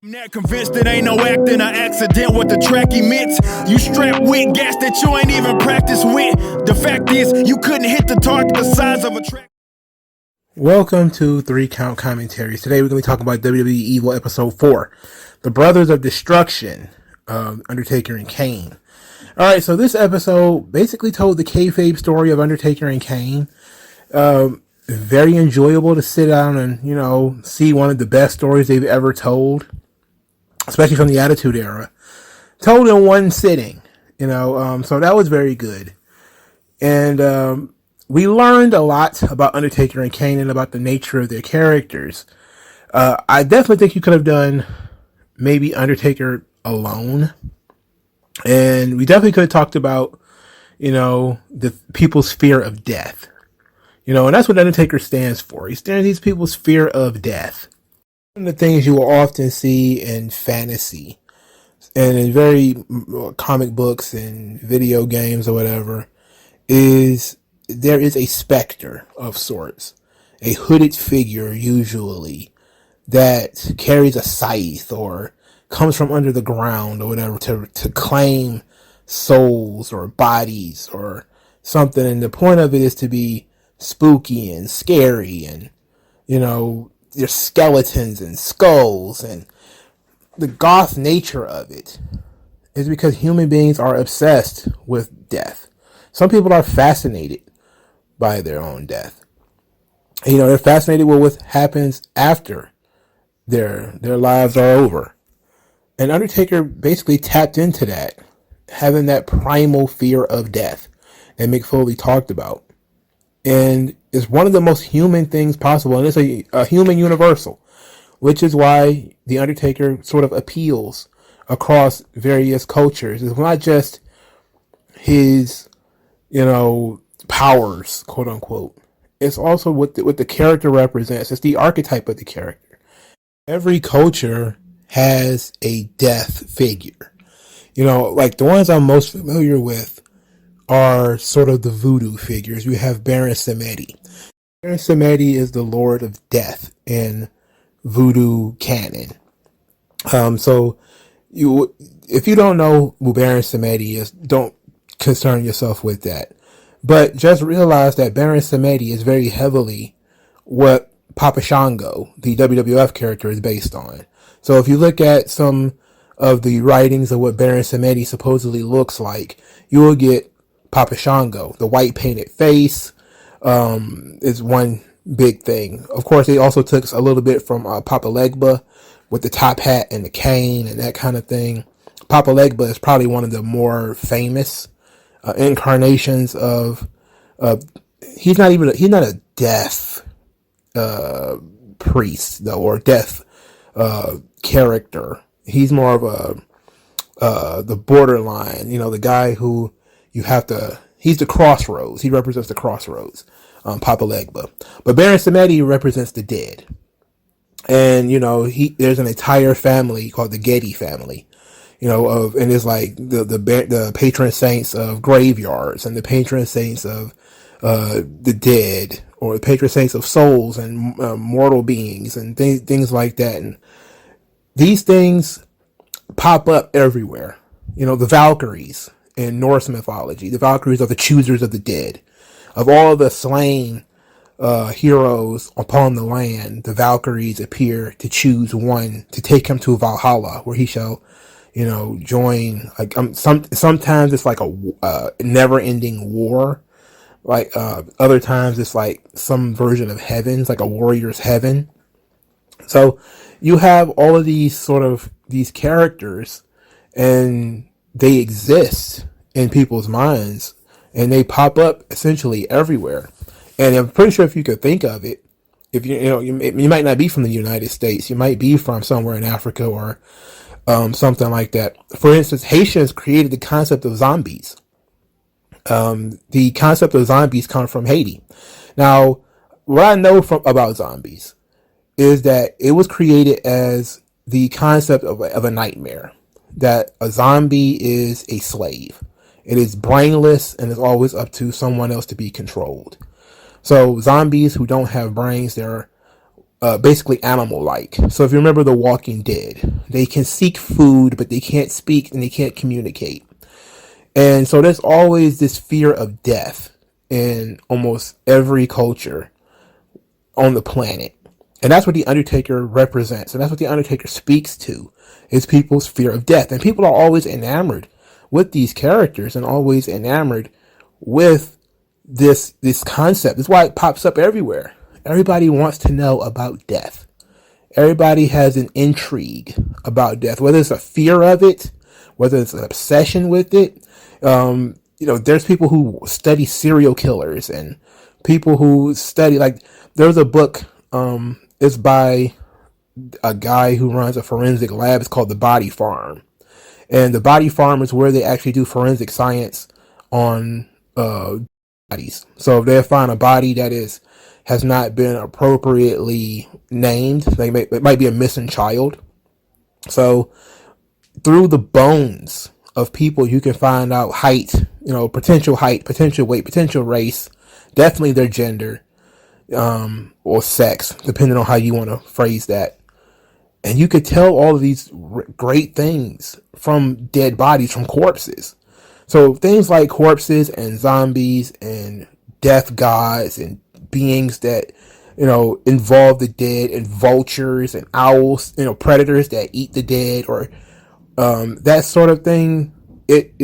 I'm not convinced it ain't no acting or accident what the track emits. You strapped with gas that you ain't even practiced with. The fact is, you couldn't hit the target the size of a track. Welcome to 3 Count Commentaries. Today we're going to be talking about WWEEVIL Episode 4, The Brothers of Destruction, Undertaker and Kane. Alright, so this episode basically told the kayfabe story of Undertaker and Kane. Very enjoyable to sit down and, see one of the best stories they've ever told, especially from the Attitude Era, told in one sitting, so that was very good. And we learned a lot about Undertaker and Kane and about the nature of their characters. I definitely think you could have done maybe Undertaker alone. And we definitely could have talked about, the people's fear of death. And that's what Undertaker stands for. He stands these people's fear of death. One of the things you will often see in fantasy and in very comic books and video games or whatever is there is a specter of sorts, a hooded figure usually that carries a scythe or comes from under the ground or whatever to claim souls or bodies or something. And the point of it is to be spooky and scary and, there's skeletons and skulls, and the goth nature of it is because human beings are obsessed with death. Some people are fascinated by their own death. They're fascinated with what happens after their lives are over. And Undertaker basically tapped into that, having that primal fear of death that Mick Foley talked about. And it's one of the most human things possible, and it's a human universal, which is why the Undertaker sort of appeals across various cultures. It's not just his, powers, quote unquote. It's also what the character represents. It's the archetype of the character. Every culture has a death figure. Like the ones I'm most familiar with are sort of the voodoo figures. You have Baron Samedi. Baron Samedi is the Lord of Death in voodoo canon. So if you don't know who Baron Samedi is, don't concern yourself with that. But just realize that Baron Samedi is very heavily what Papa Shango, the WWF character, is based on. So if you look at some of the writings of what Baron Samedi supposedly looks like, you will get Papa Shango. The white painted face is one big thing. Of course, they also took a little bit from Papa Legba with the top hat and the cane and that kind of thing. Papa Legba is probably one of the more famous incarnations of. He's not a death priest though, or death character. He's more of the borderline. The guy who he's the crossroads. He represents the crossroads, Papa Legba. But Baron Samedi represents the dead. And, there's an entire family called the Getty Family, and it's like the patron saints of graveyards and the patron saints of the dead, or the patron saints of souls and mortal beings and things like that. And these things pop up everywhere. The Valkyries in Norse mythology. The Valkyries are the choosers of the dead. Of all the slain heroes upon the land, the Valkyries appear to choose one to take him to Valhalla, where he shall, join. Like sometimes it's like a never-ending war. Like other times it's like some version of heaven, it's like a warrior's heaven. So you have all of these characters, and they exist in people's minds, and they pop up essentially everywhere. And I'm pretty sure if you could think of it, if you might not be from the United States, you might be from somewhere in Africa or something like that. For instance, Haitians created the concept of zombies. The concept of zombies come from Haiti. Now, what I know about zombies is that it was created as the concept of a nightmare. That a zombie is a slave. It is brainless and is always up to someone else to be controlled. So zombies who don't have brains, they're basically animal-like. So if you remember The Walking Dead, they can seek food, but they can't speak and they can't communicate. And so there's always this fear of death in almost every culture on the planet. And that's what the Undertaker represents. And that's what the Undertaker speaks to, is people's fear of death. And people are always enamored with these characters and always enamored with this concept. That's why it pops up everywhere. Everybody wants to know about death. Everybody has an intrigue about death, whether it's a fear of it, whether it's an obsession with it. There's people who study serial killers and people who study, like, there's a book, it's by a guy who runs a forensic lab. It's called The Body Farm. And The Body Farm is where they actually do forensic science on bodies. So if they find a body that has not been appropriately named, it might be a missing child. So through the bones of people, you can find out height, potential height, potential weight, potential race, definitely their gender, or sex, depending on how you want to phrase that. And you could tell all of these great things from dead bodies, from corpses. So things like corpses and zombies and death gods and beings that, involve the dead, and vultures and owls, predators that eat the dead, or that sort of thing. It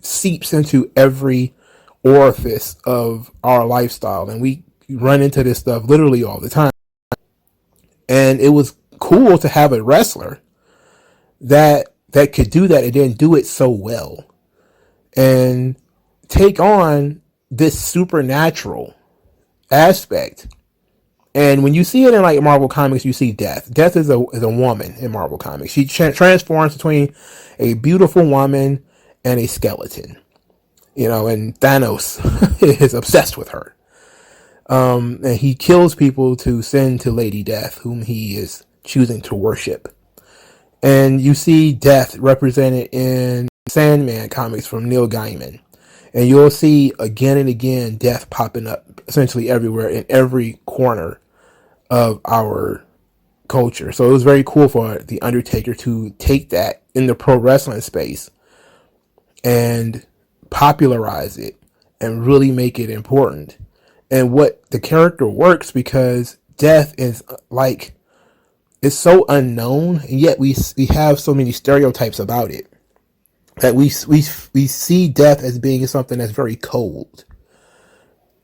seeps into every orifice of our lifestyle, and we run into this stuff literally all the time. And it was cool to have a wrestler that could do that and then do it so well and take on this supernatural aspect. And when you see it in like Marvel Comics, you see Death. Death is a woman in Marvel Comics. She transforms between a beautiful woman and a skeleton. And Thanos is obsessed with her. And he kills people to send to Lady Death, whom he is choosing to worship. And you see Death represented in Sandman comics from Neil Gaiman. And you'll see again and again Death popping up essentially everywhere, in every corner of our culture. So it was very cool for The Undertaker to take that in the pro wrestling space and popularize it and really make it important. And what the character works, because Death is like, it's so unknown, and yet we have so many stereotypes about it that we see Death as being something that's very cold,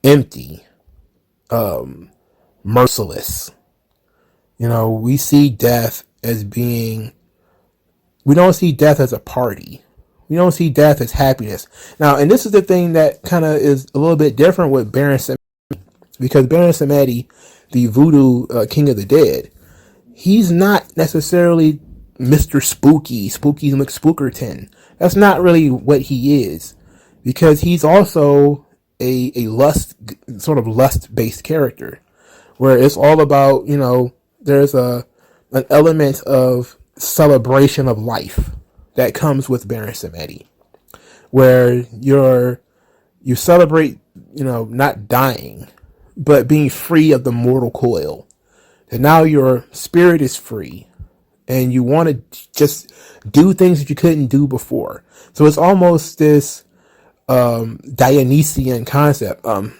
empty, merciless. We see Death as being, we don't see Death as a party. We don't see Death as happiness. Now, and this is the thing that kind of is a little bit different with Baron Samedi, because Baron Samedi, the Voodoo King of the Dead, he's not necessarily Mr. Spooky McSpookerton. That's not really what he is, because he's also a lust-based character, where it's all about, there's an element of celebration of life that comes with Baron Samedi, where you celebrate, not dying, but being free of the mortal coil. And now your spirit is free, and you want to just do things that you couldn't do before. So it's almost this Dionysian concept. I'm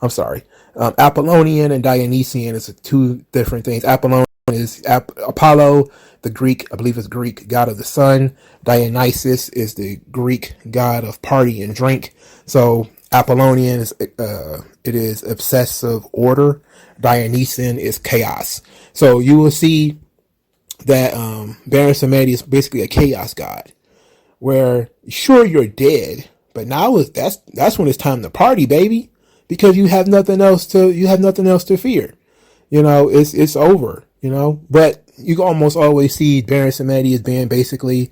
sorry. Apollonian and Dionysian is two different things. Apollonian is Apollo, the Greek, I believe it's Greek god of the sun. Dionysus is the Greek god of party and drink. So Apollonian is it is obsessive order. Dionysian is chaos. So you will see that Baron Samedi is basically a chaos god, where sure, you're dead, but now that's when it's time to party, baby, because you have nothing else to fear. It's over. But you can almost always see Baron Samedi as being basically,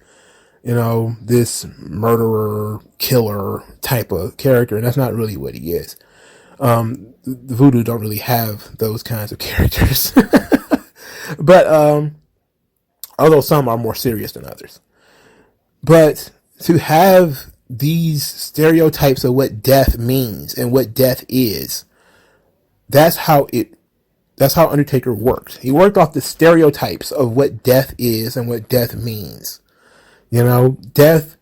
this murderer, killer type of character, and that's not really what he is. The Voodoo don't really have those kinds of characters, but although some are more serious than others. But to have these stereotypes of what death means and what death is, that's how it That's how Undertaker worked. He worked off the stereotypes of what death is and what death means. You know, death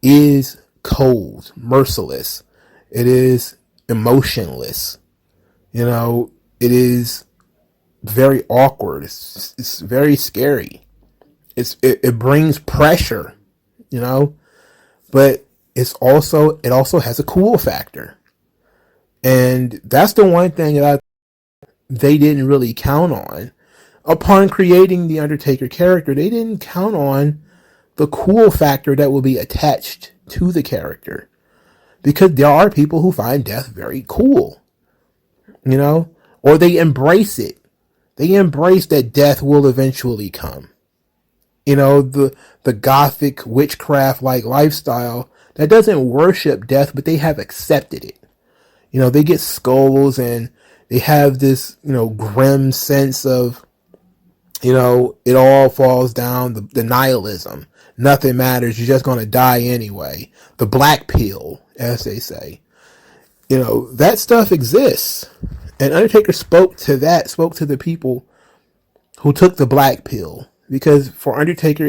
is cold, merciless. It is emotionless. You know, it is very awkward. It's very scary. It brings pressure, you know, but it also has a cool factor. And that's the one thing that they didn't really count on. Upon creating the Undertaker character, they didn't count on the cool factor that will be attached to the character. Because there are people who find death very cool, you know, or they embrace it. They embrace that death will eventually come. You know, the gothic witchcraft like lifestyle that doesn't worship death, but they have accepted it. You know, they get skulls and they have this, you know, grim sense of, you know, it all falls down, the nihilism. Nothing matters. You're just going to die anyway. The black pill, as they say. You know, that stuff exists. And Undertaker spoke to the people who took the black pill. Because for Undertaker,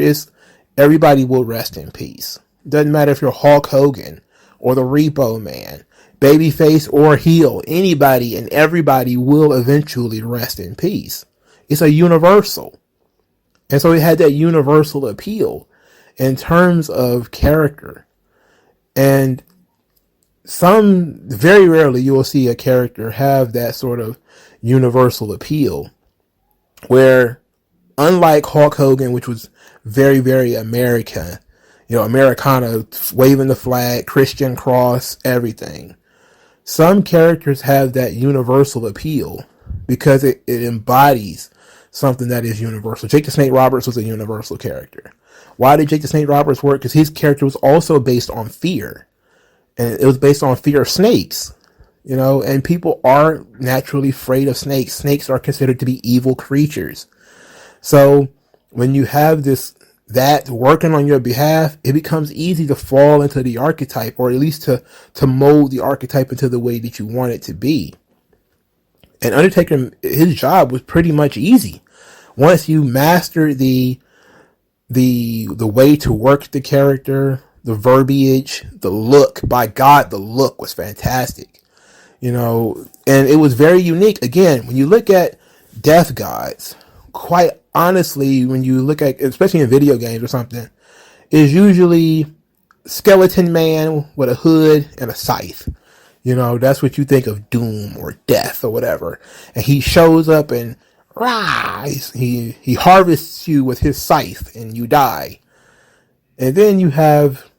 everybody will rest in peace. Doesn't matter if you're Hulk Hogan or the Repo Man, babyface or heel. Anybody and everybody will eventually rest in peace. It's a universal. And so it had that universal appeal in terms of character. And very rarely you will see a character have that sort of universal appeal where, unlike Hulk Hogan, which was very, very American, you know, Americana, waving the flag, Christian cross, everything. Some characters have that universal appeal because it embodies something that is universal. Jake the Snake Roberts was a universal character. Why did Jake the Snake Roberts work? Because his character was also based on fear. And it was based on fear of snakes. You know, and people are naturally afraid of snakes. Snakes are considered to be evil creatures. So when you have that working on your behalf, it becomes easy to fall into the archetype, or at least to mold the archetype into the way that you want it to be. And Undertaker, his job was pretty much easy. Once you master the way to work the character, the verbiage, the look, by God, the look was fantastic. You know, and it was very unique. Again, when you look at death gods, quite honestly, when you look at, especially in video games or something, is usually skeleton man with a hood and a scythe. You know, that's what you think of doom or death or whatever. And he shows up and he harvests you with his scythe and you die. And then you have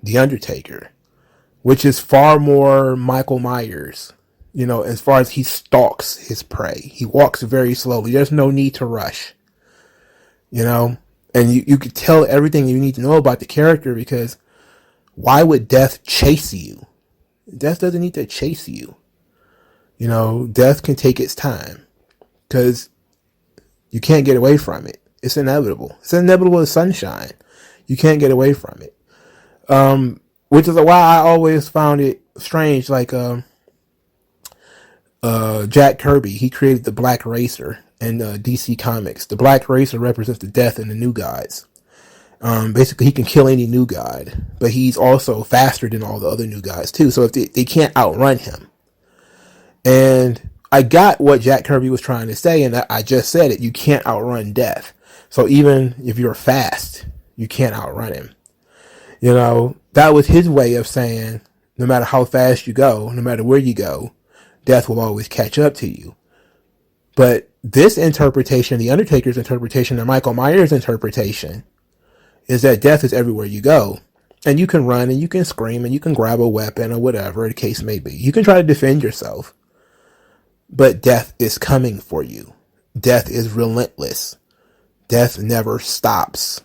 the Undertaker, which is far more Michael Myers, you know, as far as he stalks his prey. He walks very slowly. There's no need to rush, you know, and you could tell everything you need to know about the character, because why would death chase you? Death doesn't need to chase you. You know, death can take its time because you can't get away from it. It's inevitable. It's inevitable as sunshine. You can't get away from it. Which is why I always found it strange. Like, Jack Kirby, he created the Black Racer in DC Comics. The Black Racer represents the death in the New Gods. Basically, he can kill any new god, but he's also faster than all the other new gods too. So if they can't outrun him. And I got what Jack Kirby was trying to say, and I just said it. You can't outrun death. So even if you're fast, you can't outrun him. You know, that was his way of saying, no matter how fast you go, no matter where you go, death will always catch up to you. But this interpretation, the Undertaker's interpretation, and Michael Myers' interpretation, is that death is everywhere you go. And you can run and you can scream and you can grab a weapon or whatever the case may be. You can try to defend yourself. But death is coming for you. Death is relentless. Death never stops.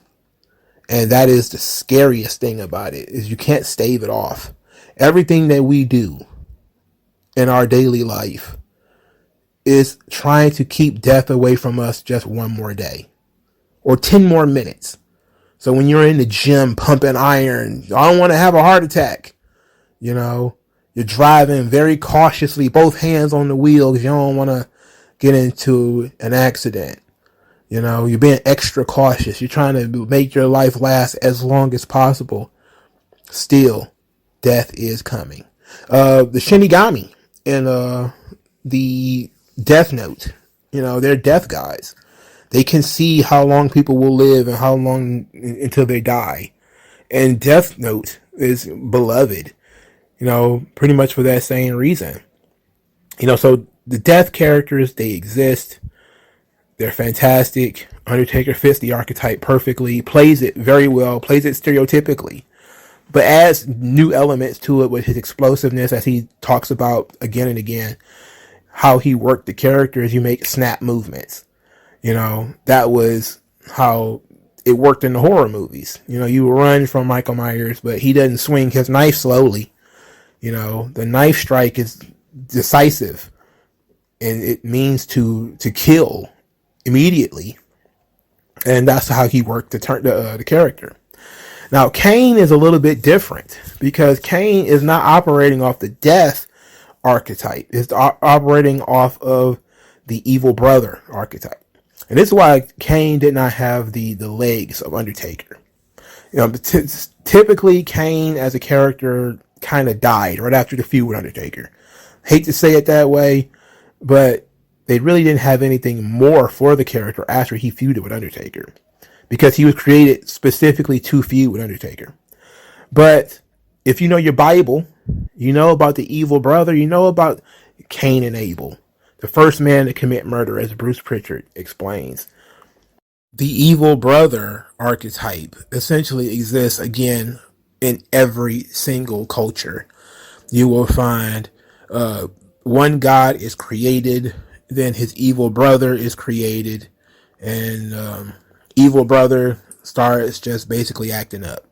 And that is the scariest thing about it, is you can't stave it off. Everything that we do in our daily life is trying to keep death away from us just one more day or 10 more minutes. So when you're in the gym pumping iron, I don't want to have a heart attack. You know, you're driving very cautiously, both hands on the wheel, because you don't want to get into an accident. You know, you're being extra cautious. You're trying to make your life last as long as possible. Still, death is coming. The Shinigami in the Death Note, you know, they're death guys. They can see how long people will live and how long until they die. And Death Note is beloved, you know, pretty much for that same reason. You know, so the death characters, they exist. They're fantastic. Undertaker fits the archetype perfectly, plays it very well, plays it stereotypically, but adds new elements to it with his explosiveness, as he talks about again and again, how he worked the characters. You make snap movements. You know, that was how it worked in the horror movies. You know, you run from Michael Myers, but he doesn't swing his knife slowly. You know, the knife strike is decisive, and it means to kill immediately. And that's how he worked the character. Now, Kane is a little bit different because Kane is not operating off the death archetype. It's operating off of the evil brother archetype. And this is why Kane did not have the legs of Undertaker. You know, typically Kane as a character kind of died right after the feud with Undertaker. Hate to say it that way, but they really didn't have anything more for the character after he feuded with Undertaker, because he was created specifically to feud with Undertaker. But if you know your Bible, you know about the evil brother, you know about Cain and Abel, the first man to commit murder, as Bruce Pritchard explains. The evil brother archetype essentially exists again in every single culture. You will find one god is created, then his evil brother is created, and evil brother starts just basically acting up.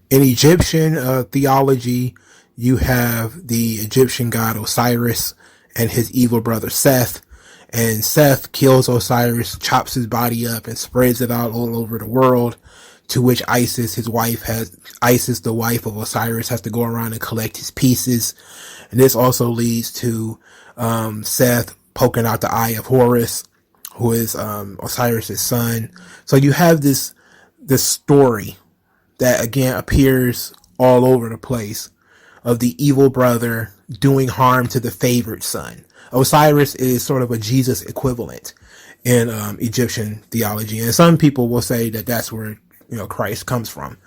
In Egyptian theology, you have the Egyptian god Osiris and his evil brother Seth, and Seth kills Osiris, chops his body up, and spreads it out all over the world, to which Isis, the wife of Osiris, has to go around and collect his pieces. And this also leads to Seth poking out the eye of Horus, who is Osiris' son. So you have this story that again appears all over the place, of the evil brother doing harm to the favored son. Osiris is sort of a Jesus equivalent in Egyptian theology, and some people will say that that's where, you know, Christ comes from.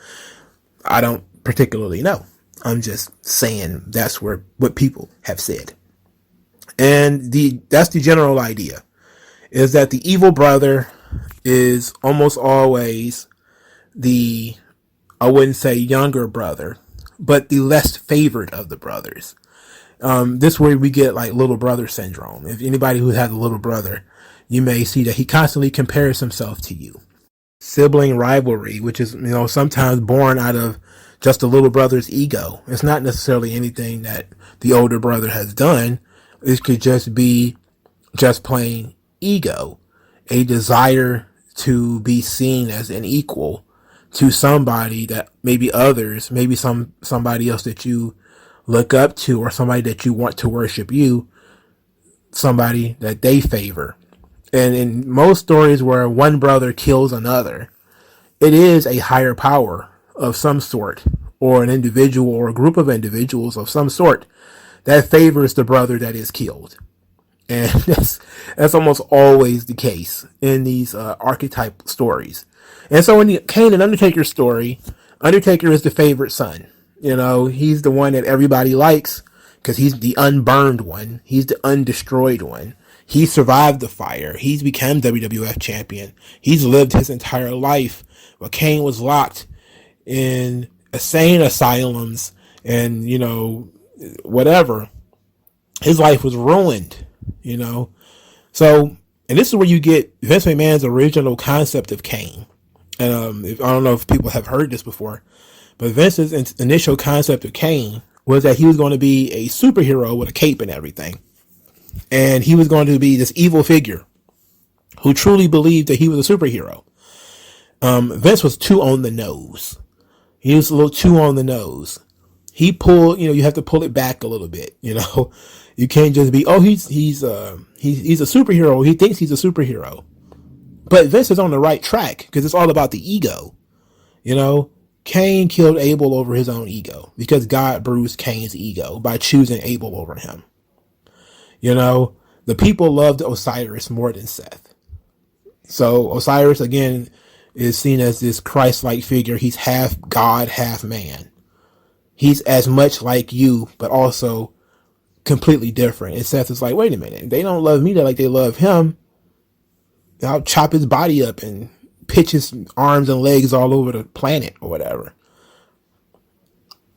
I don't particularly know. I'm just saying that's what people have said. And that's the general idea, is that the evil brother is almost always the, I wouldn't say younger brother, but the less favored of the brothers. This way we get like little brother syndrome. If anybody who has a little brother, you may see that he constantly compares himself to you. Sibling rivalry, which is, you know, sometimes born out of just the little brother's ego. It's not necessarily anything that the older brother has done. It could just be just plain ego, a desire to be seen as an equal to somebody that maybe others, maybe somebody else that you look up to, or somebody that you want to worship you, somebody that they favor. And in most stories where one brother kills another, it is a higher power of some sort, or an individual or a group of individuals of some sort that favors the brother that is killed. And that's almost always the case in these archetype stories. And so in the Kane and Undertaker story, Undertaker is the favorite son. You know, he's the one that everybody likes because he's the unburned one. He's the undestroyed one. He survived the fire. He's become WWF champion. He's lived his entire life. But Kane was locked in insane asylums and, you know, whatever. His life was ruined, you know. So, and this is where you get Vince McMahon's original concept of Kane. And I don't know if people have heard this before, but Vince's initial concept of Kane was that he was going to be a superhero with a cape and everything. And he was going to be this evil figure who truly believed that he was a superhero. Vince was too on the nose. He was a little too on the nose. you have to pull it back a little bit. You can't just be, oh, he's a superhero. He thinks he's a superhero. But Vince is on the right track because it's all about the ego. Kane killed Abel over his own ego because God bruised Kane's ego by choosing Abel over him. The people loved Osiris more than Seth. So Osiris, again, is seen as this Christ-like figure. He's half God, half man. He's as much like you, but also completely different. And Seth is like, wait a minute, they don't love me like they love him. I'll chop his body up and pitch his arms and legs all over the planet or whatever.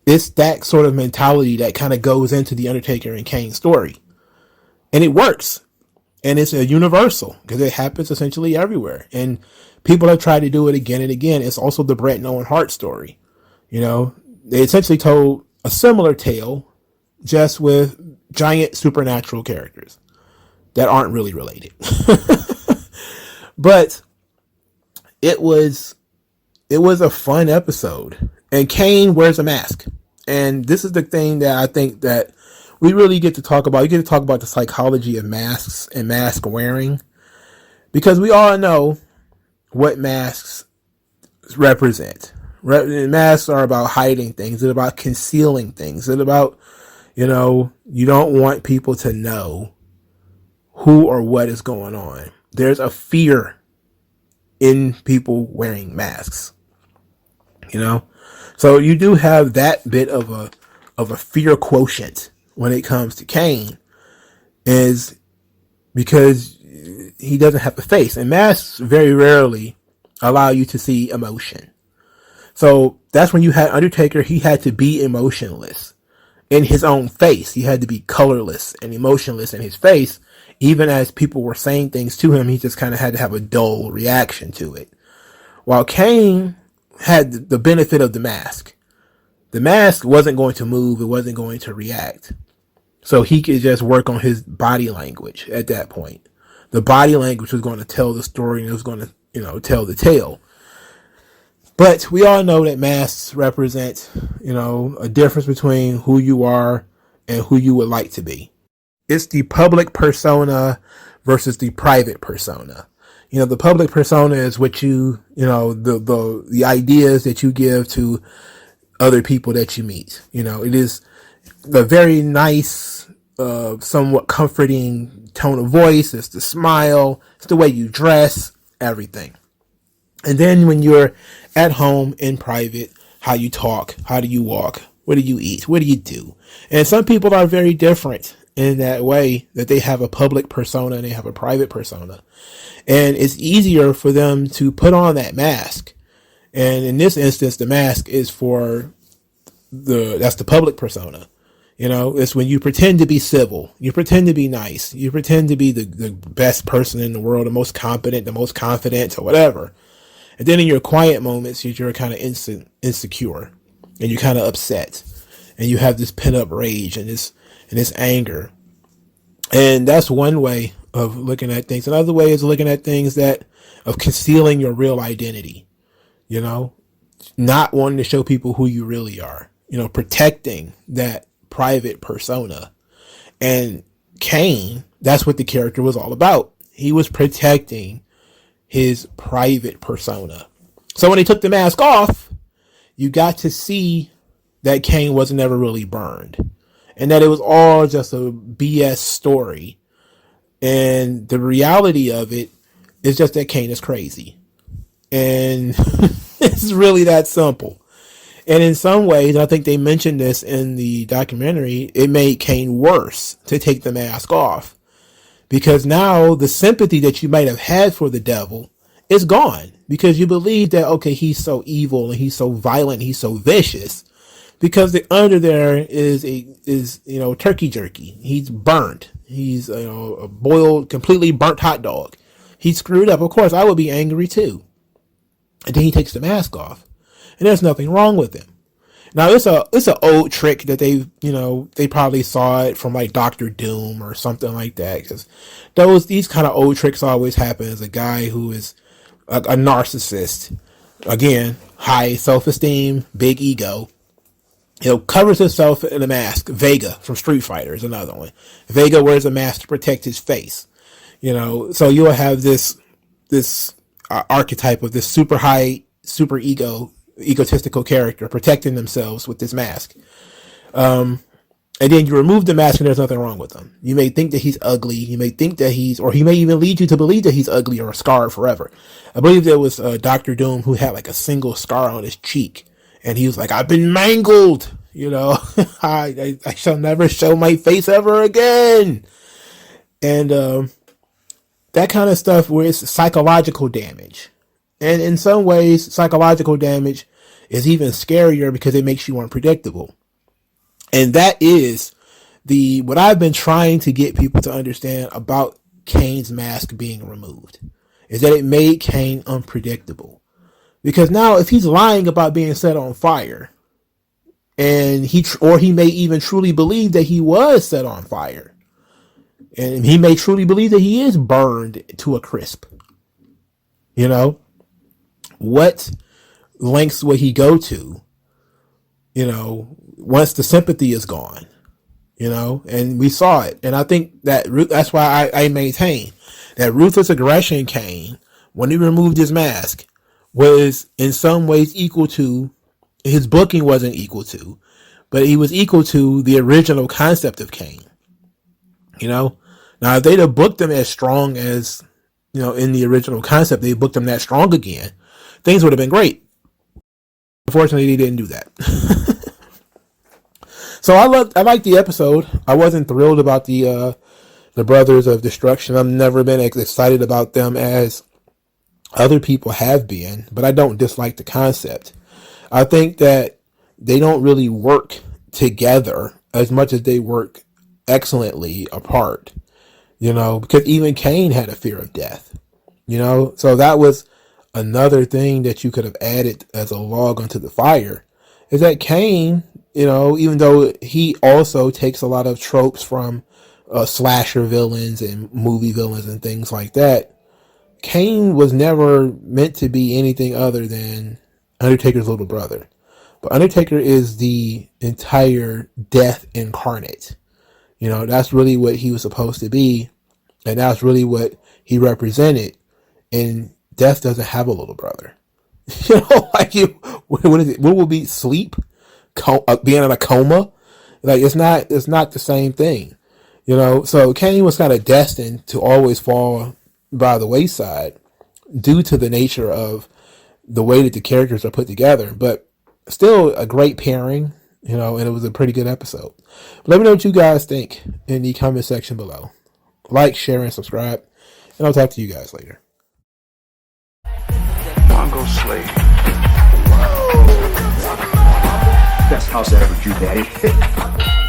It's that sort of mentality that kind of goes into the Undertaker and Kane story. And it works. And it's a universal because it happens essentially everywhere. And people have tried to do it again and again. It's also the Bret and Owen Hart story. They essentially told a similar tale, just with giant supernatural characters that aren't really related. But it was a fun episode. And Kane wears a mask. And this is the thing that I think that we really get to talk about. You get to talk about the psychology of masks and mask wearing. Because we all know what masks represent. Masks are about hiding things. It's about concealing things. It's about, you don't want people to know who or what is going on. There's a fear in people wearing masks, So you do have that bit of a fear quotient when it comes to Kane, is because he doesn't have a face, and masks very rarely allow you to see emotion. So that's when you had Undertaker. He had to be emotionless in his own face. He had to be colorless and emotionless in his face. Even as people were saying things to him, he just kind of had to have a dull reaction to it. While Kane had the benefit of the mask. The mask wasn't going to move. It wasn't going to react. So he could just work on his body language at that point. The body language was going to tell the story, and it was going to, tell the tale. But we all know that masks represent, a difference between who you are and who you would like to be. It's the public persona versus the private persona. The public persona is what the ideas that you give to other people that you meet. It is the very nice, somewhat comforting tone of voice. It's the smile. It's the way you dress, everything. And then when you're at home in private, how you talk, how do you walk, what do you eat, what do you do? And some people are very different in that way, that they have a public persona and they have a private persona. And it's easier for them to put on that mask. And in this instance, the mask is that's the public persona. It's when you pretend to be civil, you pretend to be nice, you pretend to be the best person in the world, the most competent, the most confident, or whatever. And then in your quiet moments, you're kind of insecure, and you're kind of upset, and you have this pent up rage and this anger. And that's one way of looking at things. Another way is looking at things of concealing your real identity, not wanting to show people who you really are, protecting that private persona. And Kane, that's what the character was all about. He was protecting his private persona. So when he took the mask off, you got to see that Kane was never really burned, and that it was all just a BS story. And the reality of it is just that Kane is crazy. And it's really that simple. And in some ways, I think they mentioned this in the documentary, it made Kane worse to take the mask off. Because now the sympathy that you might have had for the devil is gone. Because you believe that, okay, he's so evil and he's so violent, he's so vicious. Because under there is turkey jerky. He's burnt. He's a boiled, completely burnt hot dog. He's screwed up. Of course, I would be angry too. And then he takes the mask off, and there's nothing wrong with him. Now it's an old trick that they probably saw it from like Dr. Doom or something like that. Because these kind of old tricks always happen as a guy who is a narcissist. Again, high self-esteem, big ego. covers himself in a mask. Vega from Street Fighter is another one. Vega wears a mask to protect his face. So you'll have this archetype of this super high, super egotistical character protecting themselves with this mask. And then you remove the mask and there's nothing wrong with him. You may think that he's ugly. You may think that or he may even lead you to believe that he's ugly or scarred forever. I believe there was Dr. Doom who had like a single scar on his cheek. And he was like, I've been mangled. I shall never show my face ever again. And that kind of stuff where it's psychological damage. And in some ways, psychological damage is even scarier because it makes you unpredictable. And that is what I've been trying to get people to understand about Kane's mask being removed, is that it made Kane unpredictable. Because now if he's lying about being set on fire, and he may even truly believe that he was set on fire, and he may truly believe that he is burned to a crisp, what lengths will he go to, once the sympathy is gone, and we saw it. And I think that's why I maintain that ruthless aggression Kane, when he removed his mask, was in some ways equal to, his booking wasn't equal to, but he was equal to the original concept of Kane. Now if they'd have booked him as strong as, in the original concept, they booked him that strong again, things would have been great. Unfortunately, they didn't do that. So I liked the episode. I wasn't thrilled about the Brothers of Destruction. I've never been as excited about them as other people have been, but I don't dislike the concept. I think that they don't really work together as much as they work excellently apart, because even Kane had a fear of death, so that was another thing that you could have added as a log onto the fire, is that Kane, even though he also takes a lot of tropes from slasher villains and movie villains and things like that, Kane was never meant to be anything other than Undertaker's little brother. But Undertaker is the entire death incarnate. That's really what he was supposed to be. And that's really what he represented. And death doesn't have a little brother. What is it? What will be sleep? Being in a coma? It's not the same thing. So Kane was kind of destined to always fall by the wayside due to the nature of the way that the characters are put together, but still a great pairing, and it was a pretty good episode. But let me know what you guys think in the comment section below. Like, share, and subscribe, and I'll talk to you guys later. MagMongoSlade. Best house I ever drew, Daddy.